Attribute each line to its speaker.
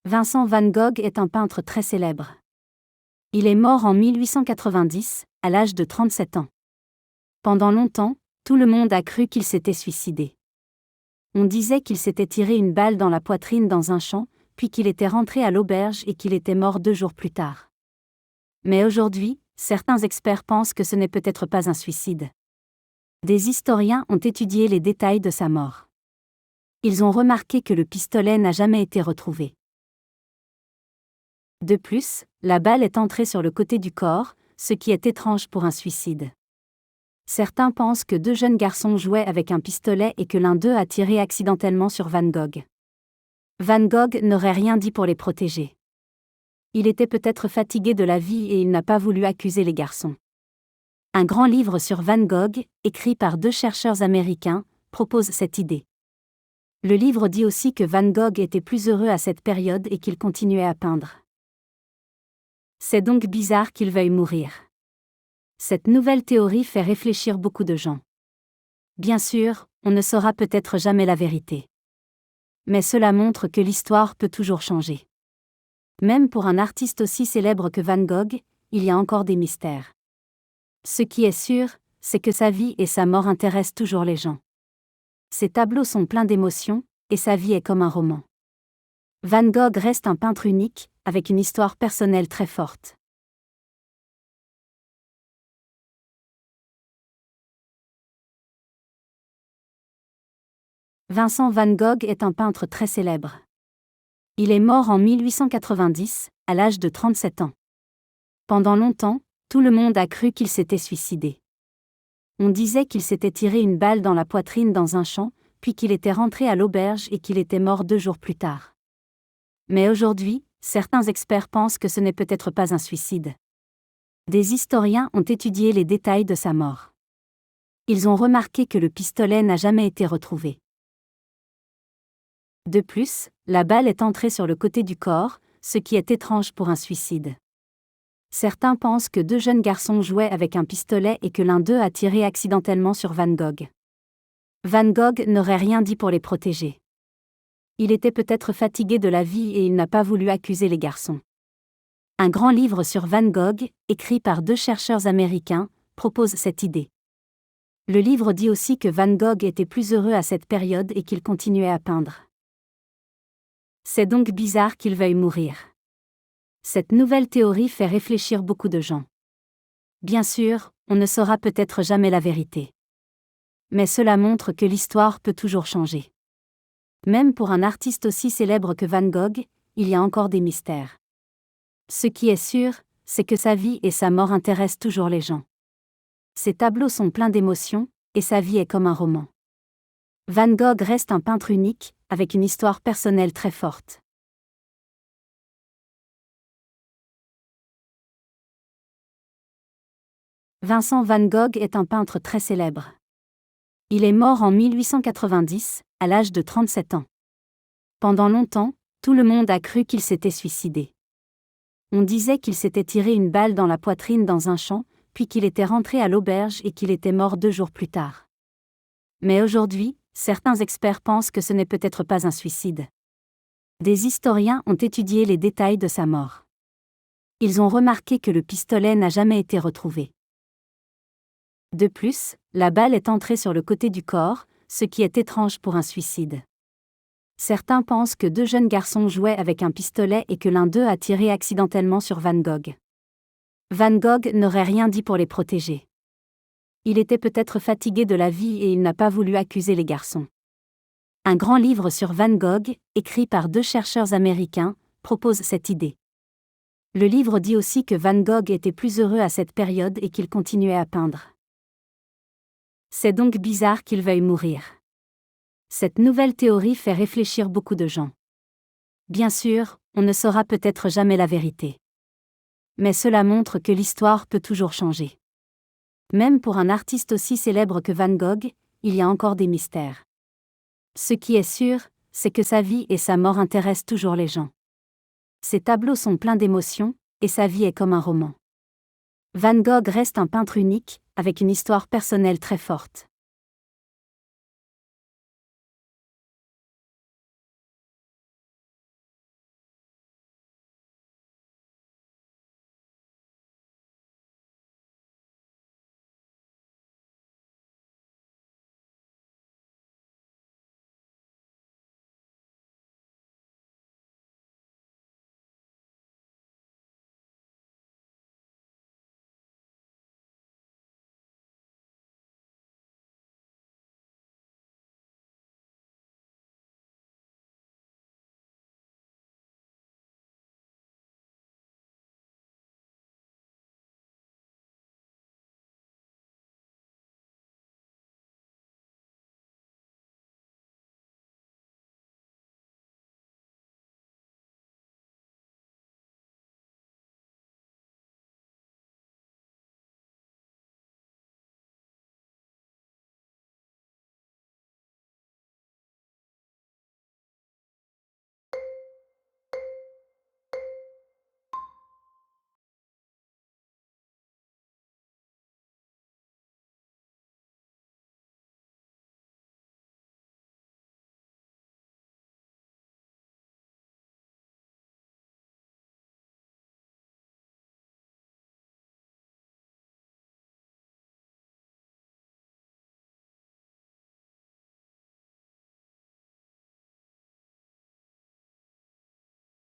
Speaker 1: Vincent van Gogh est un peintre très célèbre. Il est mort en 1890, à l'âge de 37 ans. Pendant longtemps, tout le monde a cru qu'il s'était suicidé. On disait qu'il s'était tiré une balle dans la poitrine dans un champ, puis qu'il était rentré à l'auberge et qu'il était mort 2 jours plus tard. Mais aujourd'hui, certains experts pensent que ce n'est peut-être pas un suicide. Des historiens ont étudié les détails de sa mort. Ils ont remarqué que le pistolet n'a jamais été retrouvé. De plus, la balle est entrée sur le côté du corps, ce qui est étrange pour un suicide. Certains pensent que 2 jeunes garçons jouaient avec un pistolet et que l'un d'eux a tiré accidentellement sur Van Gogh. Van Gogh n'aurait rien dit pour les protéger. Il était peut-être fatigué de la vie et il n'a pas voulu accuser les garçons. Un grand livre sur Van Gogh, écrit par 2 chercheurs américains, propose cette idée. Le livre dit aussi que Van Gogh était plus heureux à cette période et qu'il continuait à peindre. C'est donc bizarre qu'il veuille mourir. Cette nouvelle théorie fait réfléchir beaucoup de gens. Bien sûr, on ne saura peut-être jamais la vérité. Mais cela montre que l'histoire peut toujours changer. Même pour un artiste aussi célèbre que Van Gogh, il y a encore des mystères. Ce qui est sûr, c'est que sa vie et sa mort intéressent toujours les gens. Ses tableaux sont pleins d'émotions, et sa vie est comme un roman. Van Gogh reste un peintre unique, avec une histoire personnelle très forte. Vincent van Gogh est un peintre très célèbre. Il est mort en 1890, à l'âge de 37 ans. Pendant longtemps, tout le monde a cru qu'il s'était suicidé. On disait qu'il s'était tiré une balle dans la poitrine dans un champ, puis qu'il était rentré à l'auberge et qu'il était mort 2 jours plus tard. Mais aujourd'hui, certains experts pensent que ce n'est peut-être pas un suicide. Des historiens ont étudié les détails de sa mort. Ils ont remarqué que le pistolet n'a jamais été retrouvé. De plus, la balle est entrée sur le côté du corps, ce qui est étrange pour un suicide. Certains pensent que 2 jeunes garçons jouaient avec un pistolet et que l'un d'eux a tiré accidentellement sur Van Gogh. Van Gogh n'aurait rien dit pour les protéger. Il était peut-être fatigué de la vie et il n'a pas voulu accuser les garçons. Un grand livre sur Van Gogh, écrit par 2 chercheurs américains, propose cette idée. Le livre dit aussi que Van Gogh était plus heureux à cette période et qu'il continuait à peindre. C'est donc bizarre qu'il veuille mourir. Cette nouvelle théorie fait réfléchir beaucoup de gens. Bien sûr, on ne saura peut-être jamais la vérité. Mais cela montre que l'histoire peut toujours changer. Même pour un artiste aussi célèbre que Van Gogh, il y a encore des mystères. Ce qui est sûr, c'est que sa vie et sa mort intéressent toujours les gens. Ses tableaux sont pleins d'émotions, et sa vie est comme un roman. Van Gogh reste un peintre unique, avec une histoire personnelle très forte. Vincent van Gogh est un peintre très célèbre. Il est mort en 1890, à l'âge de 37 ans. Pendant longtemps, tout le monde a cru qu'il s'était suicidé. On disait qu'il s'était tiré une balle dans la poitrine dans un champ, puis qu'il était rentré à l'auberge et qu'il était mort 2 jours plus tard. Mais aujourd'hui, certains experts pensent que ce n'est peut-être pas un suicide. Des historiens ont étudié les détails de sa mort. Ils ont remarqué que le pistolet n'a jamais été retrouvé. De plus, la balle est entrée sur le côté du corps, ce qui est étrange pour un suicide. Certains pensent que 2 jeunes garçons jouaient avec un pistolet et que l'un d'eux a tiré accidentellement sur Van Gogh. Van Gogh n'aurait rien dit pour les protéger. Il était peut-être fatigué de la vie et il n'a pas voulu accuser les garçons. Un grand livre sur Van Gogh, écrit par 2 chercheurs américains, propose cette idée. Le livre dit aussi que Van Gogh était plus heureux à cette période et qu'il continuait à peindre. C'est donc bizarre qu'il veuille mourir. Cette nouvelle théorie fait réfléchir beaucoup de gens. Bien sûr, on ne saura peut-être jamais la vérité. Mais cela montre que l'histoire peut toujours changer. Même pour un artiste aussi célèbre que Van Gogh, il y a encore des mystères. Ce qui est sûr, c'est que sa vie et sa mort intéressent toujours les gens. Ses tableaux sont pleins d'émotions, et sa vie est comme un roman. Van Gogh reste un peintre unique, avec une histoire personnelle très forte.